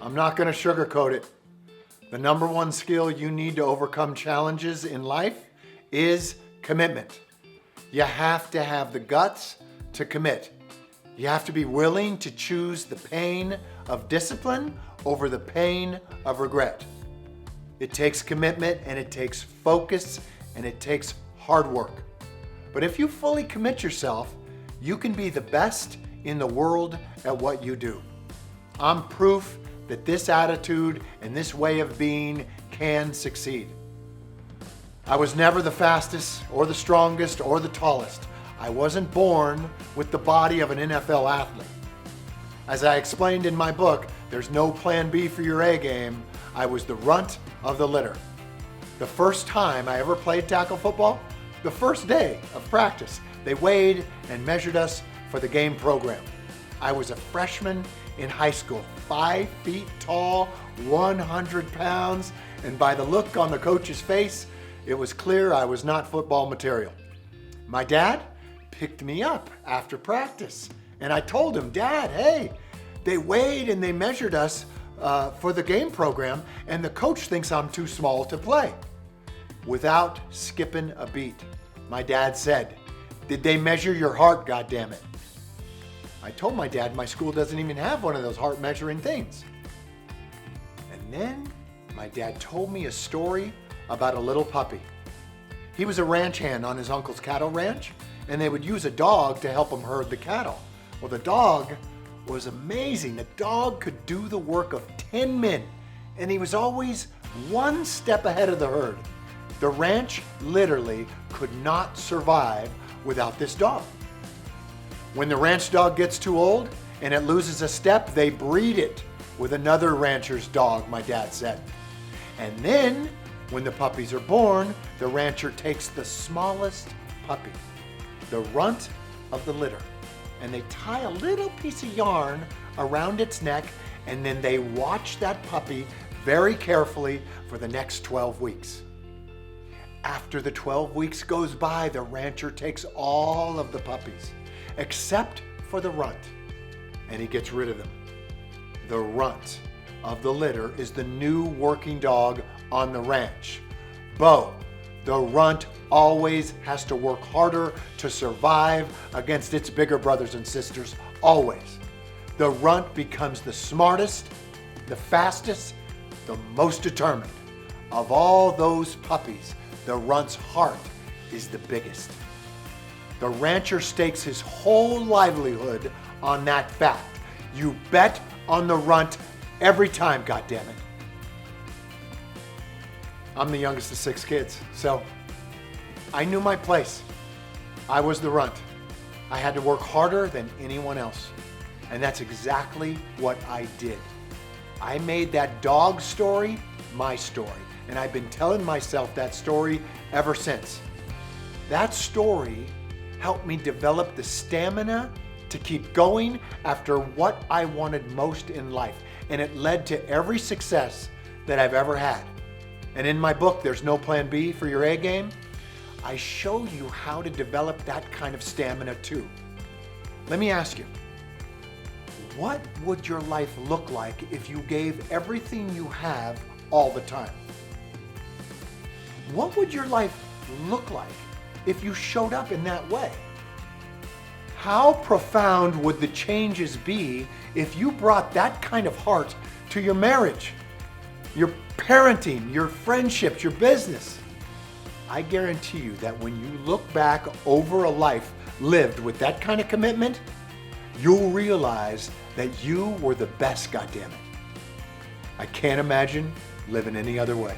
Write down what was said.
I'm not going to sugarcoat it. The number one skill you need to overcome challenges in life is commitment. You have to have the guts to commit. You have to be willing to choose the pain of discipline over the pain of regret. It takes commitment and it takes focus and it takes hard work. But if you fully commit yourself, you can be the best in the world at what you do. I'm proof that this attitude and this way of being can succeed. I was never the fastest or the strongest or the tallest. I wasn't born with the body of an NFL athlete. As I explained in my book, There's No Plan B for Your A Game, I was the runt of the litter. The first time I ever played tackle football, the first day of practice, they weighed and measured us for the game program. I was a freshman in high school, 5 feet tall, 100 pounds, and by the look on the coach's face, it was clear I was not football material. My dad picked me up after practice, and I told him, Dad, hey, they weighed and they measured us for the game program, and the coach thinks I'm too small to play. Without skipping a beat, my dad said, did they measure your heart, goddammit? I told my dad my school doesn't even have one of those heart measuring things. And then my dad told me a story about a little puppy. He was a ranch hand on his uncle's cattle ranch, and they would use a dog to help him herd the cattle. Well, the dog was amazing. The dog could do the work of 10 men, and he was always one step ahead of the herd. The ranch literally could not survive without this dog. When the ranch dog gets too old and it loses a step, they breed it with another rancher's dog, my dad said. And then, when the puppies are born, the rancher takes the smallest puppy, the runt of the litter, and they tie a little piece of yarn around its neck, and then they watch that puppy very carefully for the next 12 weeks. After the 12 weeks goes by, the rancher takes all of the puppies, except for the runt, and he gets rid of them. The runt of the litter is the new working dog on the ranch. Bo, the runt always has to work harder to survive against its bigger brothers and sisters, always. The runt becomes the smartest, the fastest, the most determined. Of all those puppies, the runt's heart is the biggest. The rancher stakes his whole livelihood on that fact. You bet on the runt every time, goddammit. I'm the youngest of 6 kids, so I knew my place. I was the runt. I had to work harder than anyone else. And that's exactly what I did. I made that dog story my story, and I've been telling myself that story ever since. That story helped me develop the stamina to keep going after what I wanted most in life, and it led to every success that I've ever had. And in my book, There's No Plan B for Your A Game, I show you how to develop that kind of stamina too. Let me ask you, what would your life look like if you gave everything you have all the time? What would your life look like if you showed up in that way? How profound would the changes be if you brought that kind of heart to your marriage, your parenting, your friendships, your business? I guarantee you that when you look back over a life lived with that kind of commitment, you'll realize that you were the best, goddammit. I can't imagine living any other way.